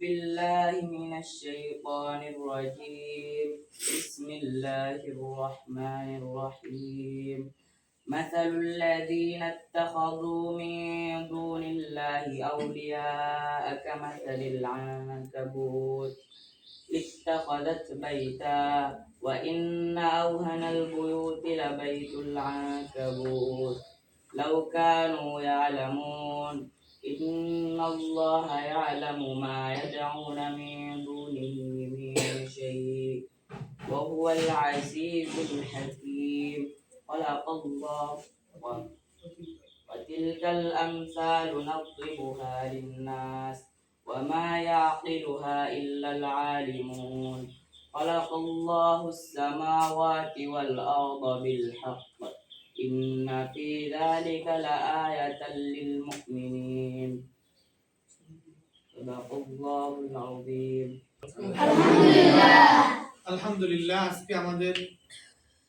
بالله من الشيطان الرجيم. بسم الله الرحمن الرحيم. مثل الذين اتخذوا من دون الله أولياء كمثل العنكبوت اتخذت بيتا وإن أوهن البيوت لبيت العنكبوت لو كانوا يعلمون إن الله يعلم ما يدعون من دونه من شيء وهو العزيز الحكيم. خلق الله وتلك الأمثال نضربها للناس وما يعقلها إلا العالمون. خلق الله السماوات والأرض بالحق إن في ذلك لآية للمؤمنين. صدق الله العظيم. আলহামদুলিল্লাহ। আজকে আমাদের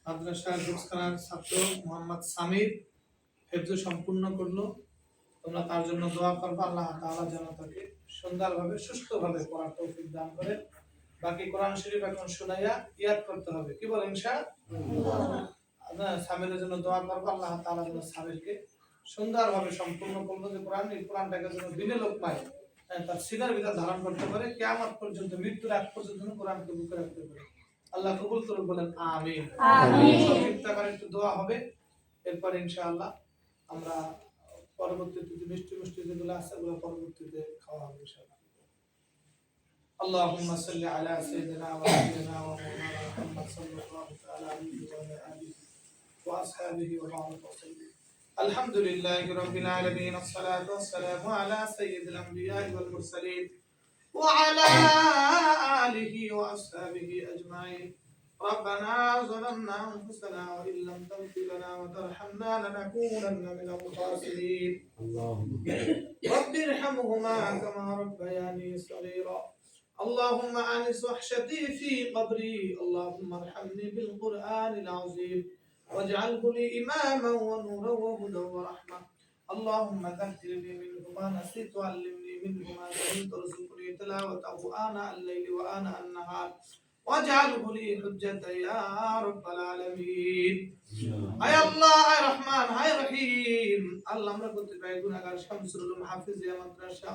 মাদ্রাসার হিফজখানার ছাত্র মোহাম্মদ সামির হিফজ সম্পূর্ণ করলো। তোমরা তার জন্য দোয়া করবে, আল্লাহ তাআলা যেন তাকে সুন্দরভাবে সুস্থভাবে পড়ার তৌফিক দান করে। বাকি কোরআন শরীফ এখন শোনাইয়া ইয়াদ করতে হবে, কি বলেন ইনশাআল্লাহ। সামিরের জন্য দোয়া করবে, আল্লাহ তাআলা যেন সামিরকে সুন্দরভাবে সম্পূর্ণ করলো, যে কোরআনটাকে যেন দিনে লোক পায়, তার সিনার ভিতর ধারণ করতে পারে, কিয়ামত পর্যন্ত, মৃত্যুর আগ পর্যন্ত কোরআনকে বুকে রাখতে পারে। আল্লাহ কবুল করুন, বলেন আমিন। একটু দোয়া হবে, এরপর ইনশাআল্লাহ আমরা পরবর্তীতে মিষ্টি যেগুলো আছে ওগুলো পরবর্তীতে খাওয়া হবে ইনশাআল্লাহ। আল্লাহুম্মা সাল্লি আলা সাইয়্যিদিনা ওয়া নাবিয়িনা ওয়া মাওলানা মুহাম্মদ সাল্লাল্লাহু তাআলা আলাইহি ওয়া আলা আলিহি ওয়া আসহাবিহি ওয়া বারাকা ওয়া সাল্লাম। আলহামদুলিল্লাহি রাব্বিল আলামিন, আসসালাতু ওয়াসসালামু আলা সাইয়্যিদিল আমবিয়া'i ওয়াল মুরসালিন ওয়া আলা আলিহি ওয়া আসহাবিহি আজমাইন। ربنا ظلمنا أنفسنا وإن لم تغفر لنا وترحمنا لنكونن من الخاسرين. رب ارحمهما كما ربياني صغيرا. اللهم أنس وحشتي في قبري. اللهم ارحمني بالقرآن العظيم واجعله لي إماما ونورا وهدى ورحمة. اللهم ذكرني منه ما نسيت وعلمني منه ما جهلت وارزقني تلاوته آناء الليل وآناء النهار واجعله لي حجة يا رب العالمين. আয় আল্লাহ, আয় রহমান, আয় রহিম। আল্লাহ, আমরা প্রতিটি গুনাহগার শামসুল উলুম হাফিজিয়া মাদ্রাসা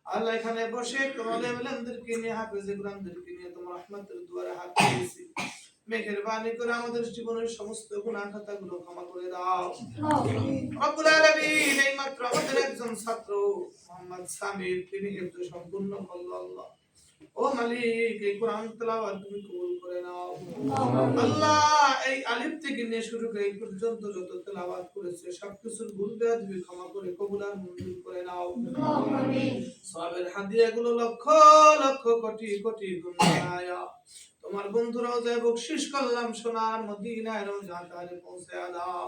আল্লাহ এখানে বসে কোরআনদেরকে নিয়ে, হাফেজে কোরআনদেরকে নিয়ে তোমার রহমতের দুয়ারে হাত দিয়েছি। মেহেরবানি করে আমাদের জীবনের সমস্ত গুনাহ খাতাগুলো ক্ষমা করে দাও রব্বুল আলামিন। এই মাত্র আমাদের একজন ছাত্র মোহাম্মদ সামির, তিনি হিফজ সম্পূর্ণ করলো। আল্লাহ ও মালিক, এই কোরআন তেলাওয়াত তুমি কবুল করে নাও আল্লাহ। এই আলিফ থেকে নিয়ে শুরু করে এই পর্যন্ত যত তেলাওয়াত করেছে সবকিছুর ভুল তুমি ক্ষমা করে কবুল আর মঞ্জুর করে নাও আমিন। সওয়াবের হাদিয়াগুলো লক্ষ লক্ষ কোটি কোটি গুণ বাড়ায়া তোমার বন্ধুরাও যে বকশিশ করলাম সোনার মদিনায় রওজাতে পৌঁছে দাও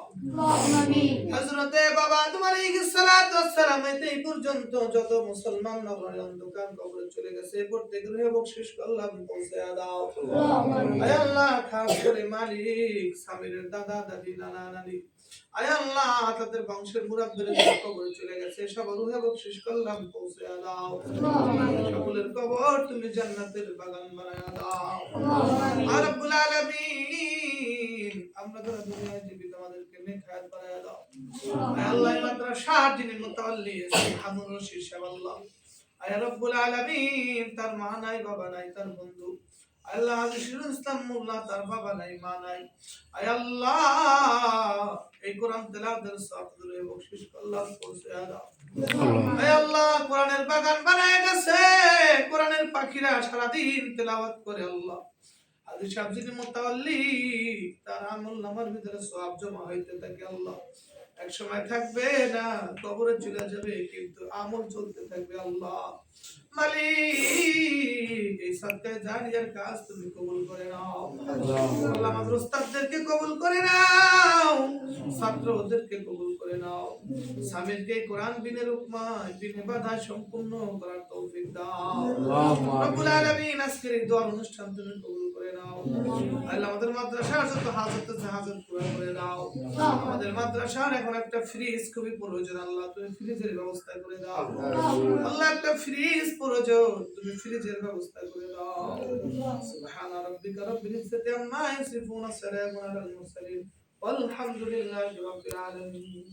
আমিন। হযরতে বাবা তোমার আলাইহিস সালাতু ওয়াস সালাম এই পর্যন্ত যত মুসলমান নগরের অন্ধকার কবরে চলে গেছে, প্রত্যেকের বকশিশ করলাম পৌঁছে দাও আমিন। আয় আল্লাহ, খাস করে মালিক সামিরের দাদা দাদি নানা নানি, আয় আল্লাহ তাদের বংশের মুরাব্বিদের কবরে চলে গেছে, সব রূহে বকশিশ করলাম পৌঁছে দাও আমিন। সকলের কবর তুমি জান্নাতের বাগান বানায়া দাও আমিন। রব্বুল আলামিন, আমরা যারা দুনিয়ায় জীবিত আমাদেরকে নেক হায়াত বানায়া দাও আয় আল্লাহ। মাদ্রাসার যিনি মুতাওয়াল্লি হামুর রশিদ সাহেব আল্লাহ, আয় রব্বুল আলামিন, তার মা নাই বাবা নাই, তার বন্ধু আল্লাহ হাজিরুল ইসলাম মোল্লা, তার বাবা নাই মা নাই, আয় আল্লাহ এই কোরআন তেলাওয়াতের সওয়াবগুলো বকশিশ করলাম পৌঁছে দাও আয় আল্লাহ। কোরআনের বাগান বানায় গেছে, কোরআনের পাখিরা সারা দিন তেলাওয়াত করে আল্লাহ। হাজির সাহেব যিনি মুতাওয়াল্লি, তার আমল নামার ভিতরে সওয়াব জমা হইতে থাকে আল্লাহ। এক সময় থাকবে না, কবরে চলে যাবে, কিন্তু আমল চলতে থাকবে আল্লাহ। মালিক, এই সাদকায়ে জারিয়ার কাজ তুমি কবুল করে নাও আল্লাহ আমাদের উস্তাদদেরকে কবুল করে নাও ছাত্রদেরকে কবুল করে নাও স্বামীকে কোরআন বিনের উপমায় বিনে বাধা সম্পূর্ণ করার তৌফিক দাও রব্বুল আলামিন আজকের এই দোয়ার অনুষ্ঠান তুমি কবুল করে নাও আল্লাহ আমাদের মাদ্রাসার যত হাজত আছে হাজত পুরো করে দাও আমাদের মাদ্রাসার এখন একটা ফ্রিজ খুবই প্রয়োজন আল্লাহ তুমি ফ্রিজের ব্যবস্থা করে দাও আল্লাহ একটা ফ্রিজ প্রয়োজন তুমি ফ্রিজের ব্যবস্থা করে দাও সুবহান রাব্বিকা রাব্বিল ইজ্জাতি আম্মা ইয়াসিফুন সালামুন আলাল মুরসালিন والحمد لله رب العالمين